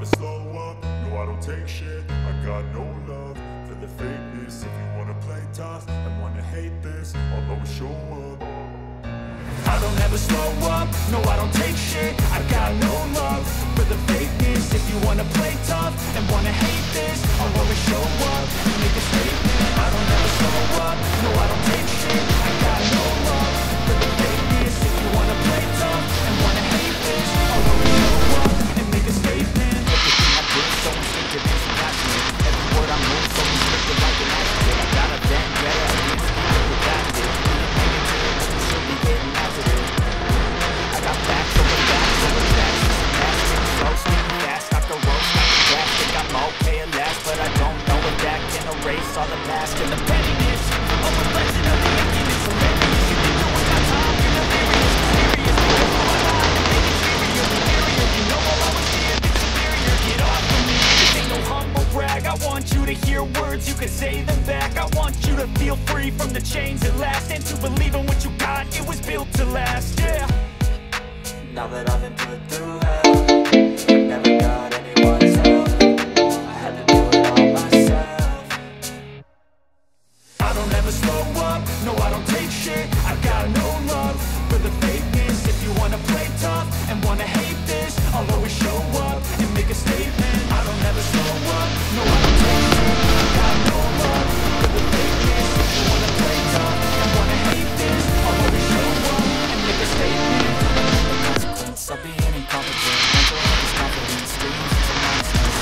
never slow up, no I don't take shit. I got no love for the fakeness. If you wanna play tough and wanna hate this, I'll always show up. I don't ever slow up, no I don't take shit. I got no love for the fakeness. If you wanna play tough and wanna hate this, I'll always show up and make a statement. I don't ever slow up, no I don't take shit. I got no love for the fakeness. If you wanna play tough and wanna hate this, I'll always show up and make a statement. Everything I do is so instinctive and so passionate. Every word I move so restricted like an accident. I got a vendetta against people who got it. Hanging to it, you should be getting after it. I got facts over facts over facts. Systematic, slow, speaking fast, I can roast, I can gas. Think I'm okay at last, but I don't know if that can erase all the past and the pettiness. A reflection of the emptiness. Hilarious, you think no one got time. You're delirious, mysterious. You know I'm alive, make it inferior, inferior. You know all I was here, be superior. Get off of me, this ain't no humble brag. I want you to hear words, you can say them back. I want you to feel free from the chains at last, and to believe in what you got, it was built to last, yeah. Now that I've been put through hell, I never got anyone's help. I had to do it all myself. I don't ever slow up, no I don't take shit. I got no love for the fakeness. If you wanna play tough and wanna hate this, I'll always show up and make a statement. I don't ever slow up, no I don't take shit. I got no love for the fakeness. If you wanna play tough and wanna hate this, I'll always show up and make a statement. I'll be incompetent, mental health is confidence, screams into nonsense.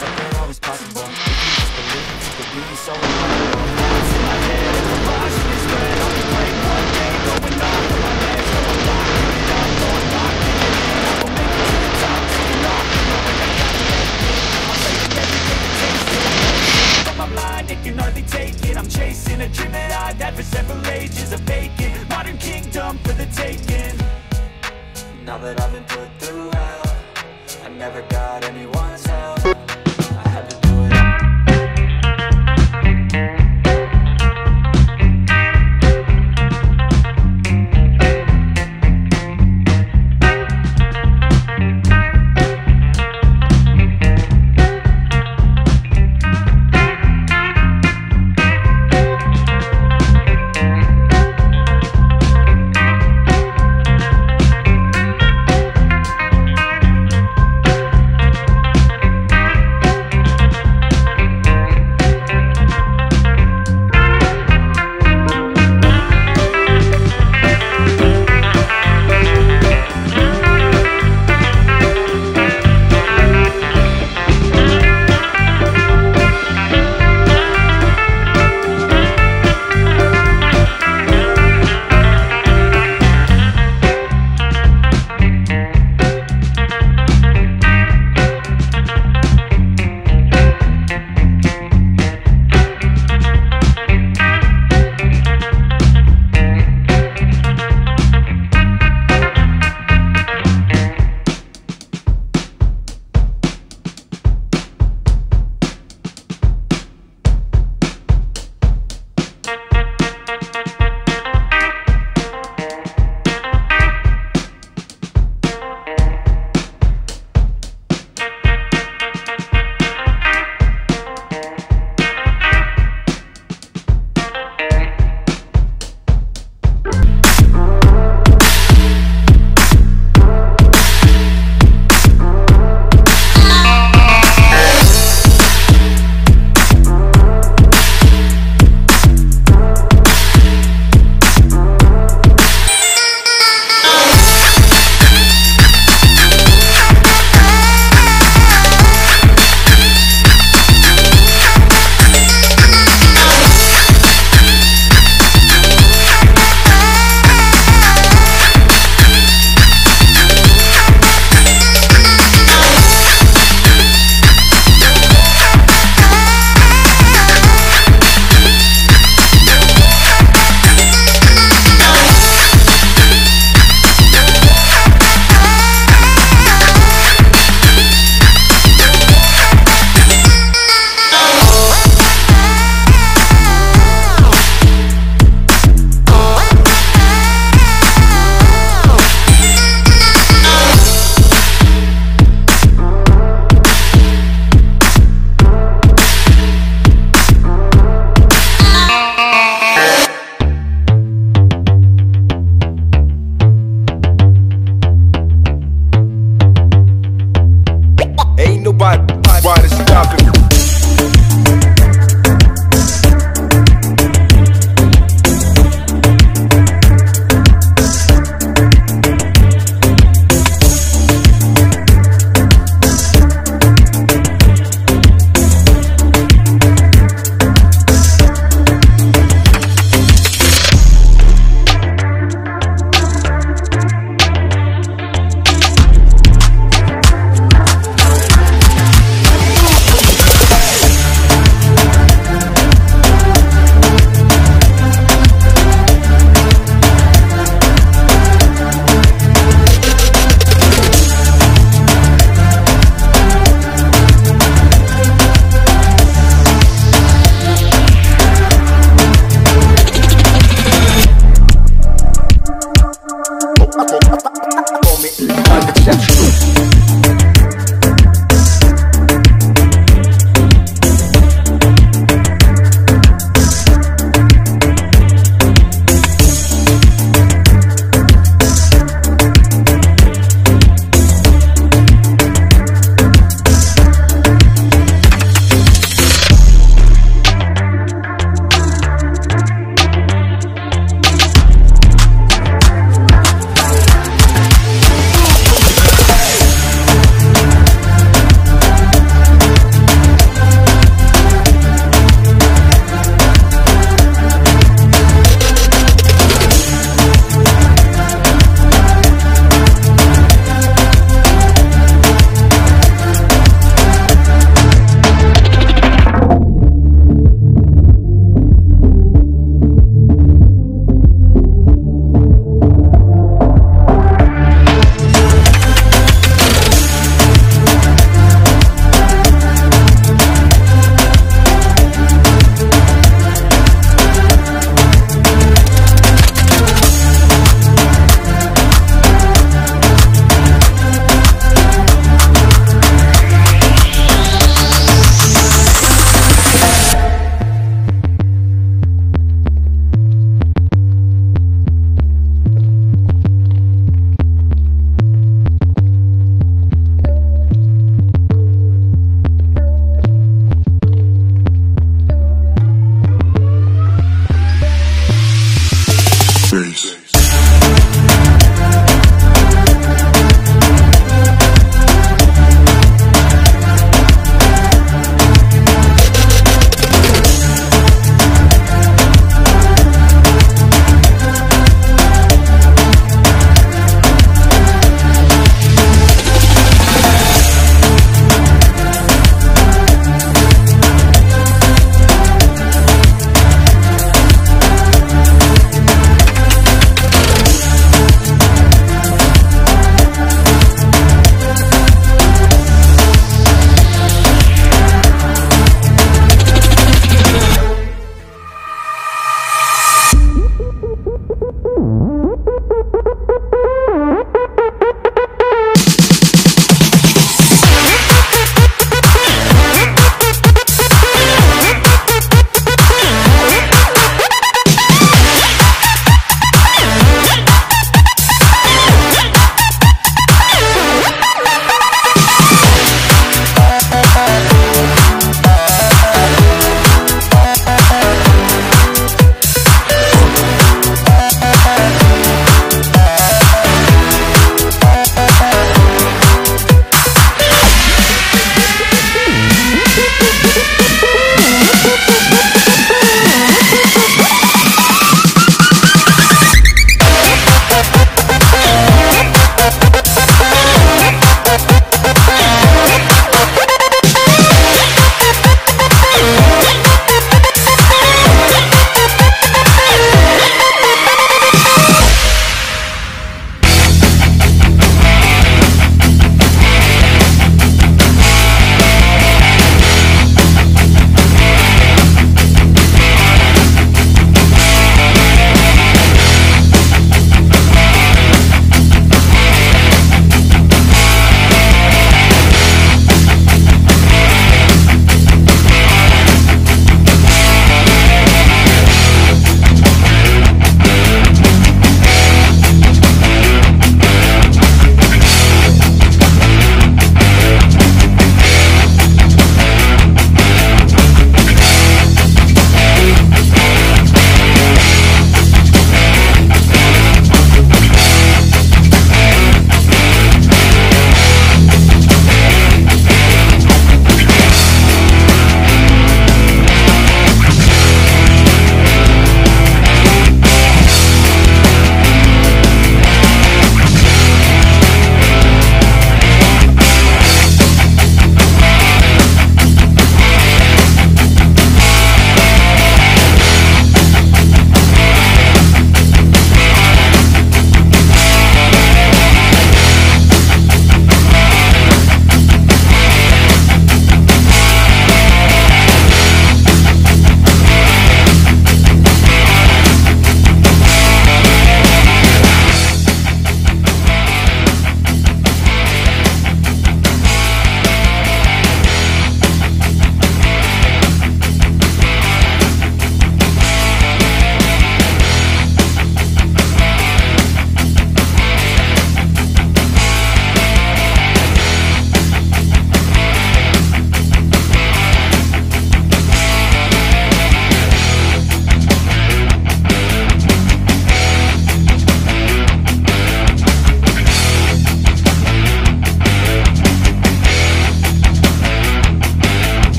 But they're always possible. If you just believe, you could be so incredible. What's in my head, it's a rush, it's red. I'll be playing one day, going off of my legs. So I'm locking it up, going locked in it in. I will make it to the top, taking off, knowing I got it. From my mind, it can hardly take it. I'm chasing a dream that I've had for several ages. A vacant modern kingdom for the taking. Now that I've been put through hell, I never got